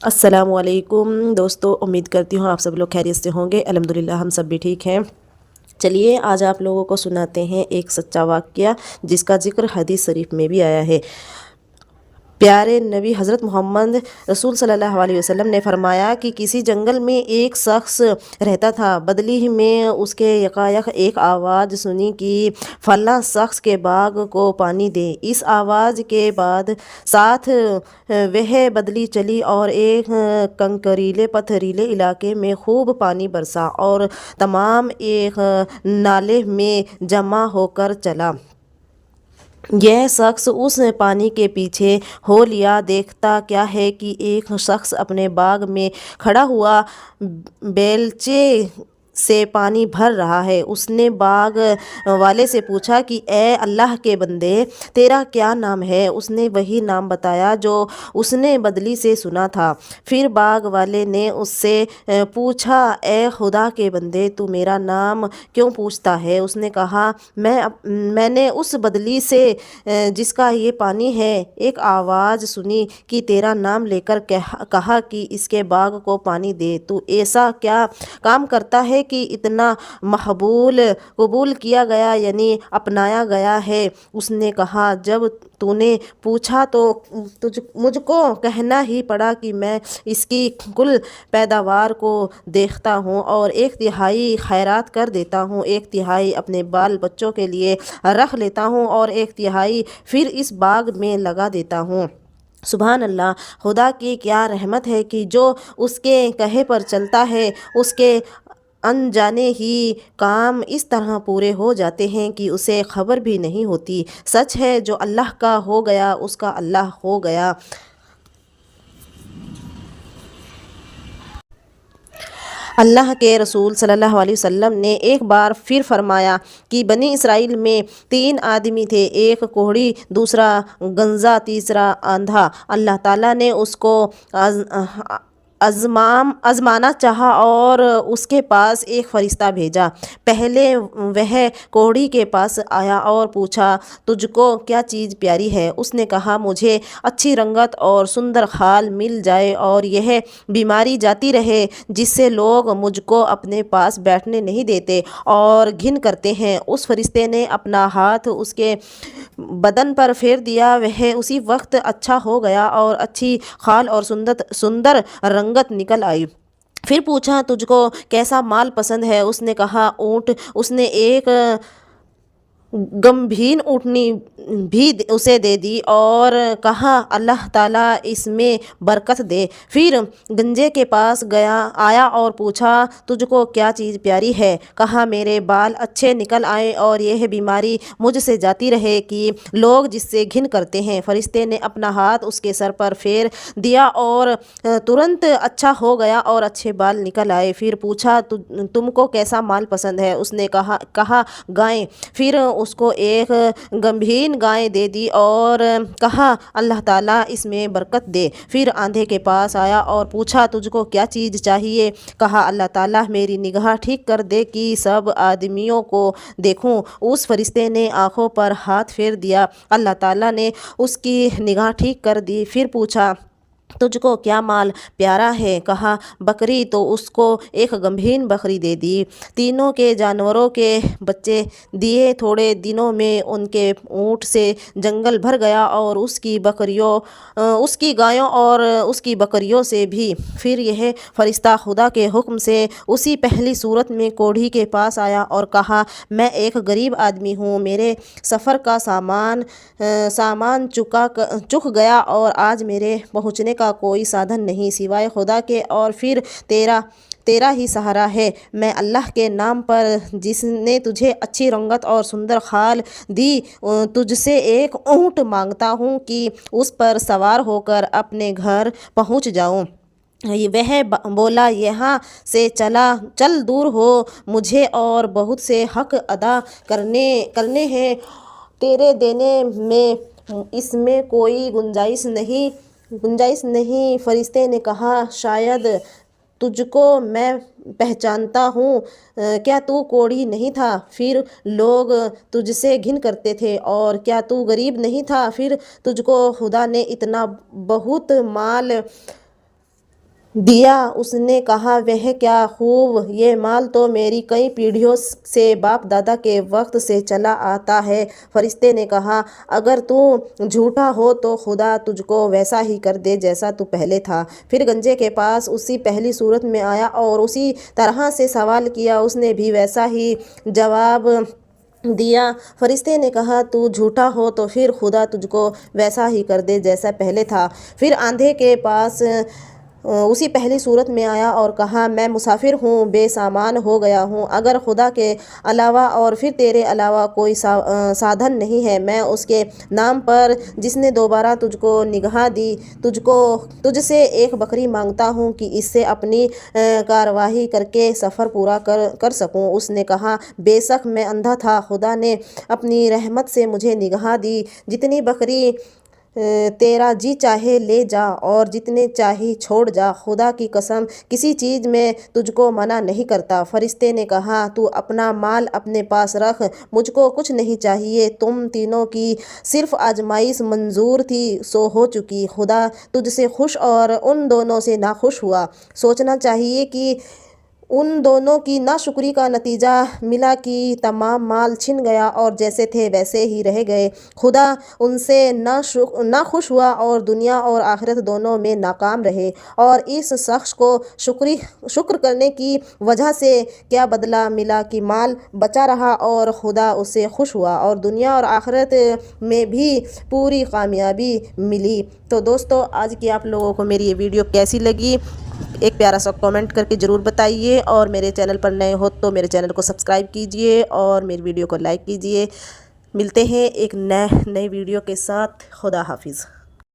السلام علیکم دوستو، امید کرتی ہوں آپ سب لوگ خیریت سے ہوں گے۔ الحمدللہ ہم سب بھی ٹھیک ہیں۔ چلیے آج آپ لوگوں کو سناتے ہیں ایک سچا واقعہ جس کا ذکر حدیث شریف میں بھی آیا ہے۔ پیارے نبی حضرت محمد رسول صلی اللہ علیہ وسلم نے فرمایا کہ کسی جنگل میں ایک شخص رہتا تھا۔ بدلی میں اس کے یکایک ایک آواز سنی کہ فلاں شخص کے باغ کو پانی دے۔ اس آواز کے بعد ساتھ وہ بدلی چلی اور ایک کنکریلے پتھریلے علاقے میں خوب پانی برسا اور تمام ایک نالے میں جمع ہو کر چلا۔ یہ شخص اس پانی کے پیچھے ہو لیا۔ دیکھتا کیا ہے کہ ایک شخص اپنے باغ میں کھڑا ہوا بیلچے سے پانی بھر رہا ہے۔ اس نے باغ والے سے پوچھا کہ اے اللہ کے بندے، تیرا کیا نام ہے؟ اس نے وہی نام بتایا جو اس نے بدلی سے سنا تھا۔ پھر باغ والے نے اس سے پوچھا اے خدا کے بندے، تو میرا نام کیوں پوچھتا ہے؟ اس نے کہا میں نے اس بدلی سے جس کا یہ پانی ہے ایک آواز سنی کہ تیرا نام لے کر کہا کہ اس کے باغ کو پانی دے۔ تو ایسا کیا کام کرتا ہے کہ اتنا قبول کیا گیا یعنی اپنایا گیا ہے؟ اس نے کہا جب تو نے پوچھا تو مجھ کو کہنا ہی پڑا کہ میں اس کی کل پیداوار کو دیکھتا ہوں اور 1/3 خیرات کر دیتا ہوں، 1/3 اپنے بال بچوں کے لیے رکھ لیتا ہوں اور 1/3 پھر اس باغ میں لگا دیتا ہوں۔ سبحان اللہ! خدا کی کیا رحمت ہے کہ جو اس کے کہے پر چلتا ہے اس کے انجانے ہی کام اس طرح پورے ہو جاتے ہیں کہ اسے خبر بھی نہیں ہوتی۔ سچ ہے جو اللہ کا ہو گیا اس کا اللہ ہو گیا۔ اللہ کے رسول صلی اللہ علیہ وسلم نے ایک بار پھر فرمایا کہ بنی اسرائیل میں 3 آدمی تھے، ایک کوہڑی، دوسرا گنزا، تیسرا اندھا۔ اللہ تعالیٰ نے اس کو آزمانا چاہا اور اس کے پاس ایک فرشتہ بھیجا۔ پہلے وہ کوہڑی کے پاس آیا اور پوچھا تجھ کو کیا چیز پیاری ہے؟ اس نے کہا مجھے اچھی رنگت اور سندر خال مل جائے اور یہ بیماری جاتی رہے جس سے لوگ مجھ کو اپنے پاس بیٹھنے نہیں دیتے اور گھن کرتے ہیں۔ اس فرشتے نے اپنا ہاتھ اس کے بدن پر پھیر دیا، وہ اسی وقت اچھا ہو گیا اور اچھی خال اور سندر رنگت نکل آئی۔ پھر پوچھا تجھ کو کیسا مال پسند ہے؟ اس نے کہا اونٹ۔ اس نے ایک غمگین اونٹنی بھی اسے دے دی اور کہا اللہ تعالیٰ اس میں برکت دے۔ پھر گنجے کے پاس آیا اور پوچھا تجھ کو کیا چیز پیاری ہے؟ کہا میرے بال اچھے نکل آئے اور یہ بیماری مجھ سے جاتی رہے کہ لوگ جس سے گھن کرتے ہیں۔ فرشتے نے اپنا ہاتھ اس کے سر پر پھیر دیا اور ترنت اچھا ہو گیا اور اچھے بال نکل آئے۔ پھر پوچھا تم کو کیسا مال پسند ہے؟ اس نے کہا گائیں۔ پھر اس کو ایک غمگین گائے دے دی اور کہا اللہ تعالیٰ اس میں برکت دے۔ پھر آندھے کے پاس آیا اور پوچھا تجھ کو کیا چیز چاہیے؟ کہا اللہ تعالیٰ میری نگاہ ٹھیک کر دے کہ سب آدمیوں کو دیکھوں۔ اس فرشتے نے آنکھوں پر ہاتھ پھیر دیا، اللہ تعالیٰ نے اس کی نگاہ ٹھیک کر دی۔ پھر پوچھا تجھ کو کیا مال پیارا ہے؟ کہا بکری۔ تو اس کو ایک غمگین بکری دے دی۔ تینوں کے جانوروں کے بچے دیے۔ تھوڑے دنوں میں ان کے اونٹ سے جنگل بھر گیا اور اس کی گایوں اور اس کی بکریوں سے بھی۔ پھر یہ فرشتہ خدا کے حکم سے اسی پہلی صورت میں کوڑھی کے پاس آیا اور کہا میں ایک غریب آدمی ہوں، میرے سفر کا سامان چک گیا اور آج میرے پہنچنے کا کوئی سادھن نہیں سوائے خدا کے اور پھر تیرا ہی سہارا ہے۔ میں اللہ کے نام پر جس نے تجھے اچھی رنگت اور سندر خال دی تجھ سے ایک اونٹ مانگتا ہوں کہ اس پر سوار ہو کر اپنے گھر پہنچ جاؤں۔ وہ بولا یہاں سے چل دور ہو، مجھے اور بہت سے حق ادا کرنے ہیں تیرے دینے میں، اس میں کوئی گنجائش نہیں۔ فرشتے نے کہا شاید تجھ کو میں پہچانتا ہوں، کیا تو کوڑھی نہیں تھا؟ پھر لوگ تجھ سے گھن کرتے تھے، اور کیا تو غریب نہیں تھا؟ پھر تجھ کو خدا نے اتنا بہت مال دیا۔ اس نے کہا وہ کیا خوب، یہ مال تو میری کئی پیڑھیوں سے باپ دادا کے وقت سے چلا آتا ہے۔ فرشتے نے کہا اگر تو جھوٹا ہو تو خدا تجھ کو ویسا ہی کر دے جیسا تو پہلے تھا۔ پھر گنجے کے پاس اسی پہلی صورت میں آیا اور اسی طرح سے سوال کیا، اس نے بھی ویسا ہی جواب دیا۔ فرشتے نے کہا تو جھوٹا ہو تو پھر خدا تجھ کو ویسا ہی کر دے جیسا پہلے تھا۔ پھر آندھے کے پاس اسی پہلی صورت میں آیا اور کہا میں مسافر ہوں، بے سامان ہو گیا ہوں، اگر خدا کے علاوہ اور پھر تیرے علاوہ کوئی سادھن نہیں ہے، میں اس کے نام پر جس نے دوبارہ تجھ کو نگاہ دی تجھ سے ایک بکری مانگتا ہوں کہ اس سے اپنی کارروائی کر کے سفر پورا کر سکوں۔ اس نے کہا بے شک میں اندھا تھا، خدا نے اپنی رحمت سے مجھے نگاہ دی، جتنی بکری تیرا جی چاہے لے جا اور جتنے چاہی چھوڑ جا، خدا کی قسم کسی چیز میں تجھ کو منع نہیں کرتا۔ فرشتے نے کہا تو اپنا مال اپنے پاس رکھ، مجھ کو کچھ نہیں چاہیے، تم تینوں کی صرف آزمائش منظور تھی سو ہو چکی، خدا تجھ سے خوش اور ان دونوں سے ناخوش ہوا۔ سوچنا چاہیے کہ ان دونوں کی ناشکری کا نتیجہ ملا کہ تمام مال چھن گیا اور جیسے تھے ویسے ہی رہ گئے۔ خدا ان سے ناخوش ہوا اور دنیا اور آخرت دونوں میں ناکام رہے، اور اس شخص کو شکر کرنے کی وجہ سے کیا بدلہ ملا کہ مال بچا رہا اور خدا اس سے خوش ہوا اور دنیا اور آخرت میں بھی پوری کامیابی ملی۔ تو دوستو آج کی آپ لوگوں کو میری یہ ویڈیو کیسی لگی ایک پیارا سا کامنٹ کر کے ضرور بتائیے، اور میرے چینل پر نئے ہو تو میرے چینل کو سبسکرائب کیجئے اور میری ویڈیو کو لائک کیجئے۔ ملتے ہیں ایک نئے ویڈیو کے ساتھ۔ خدا حافظ۔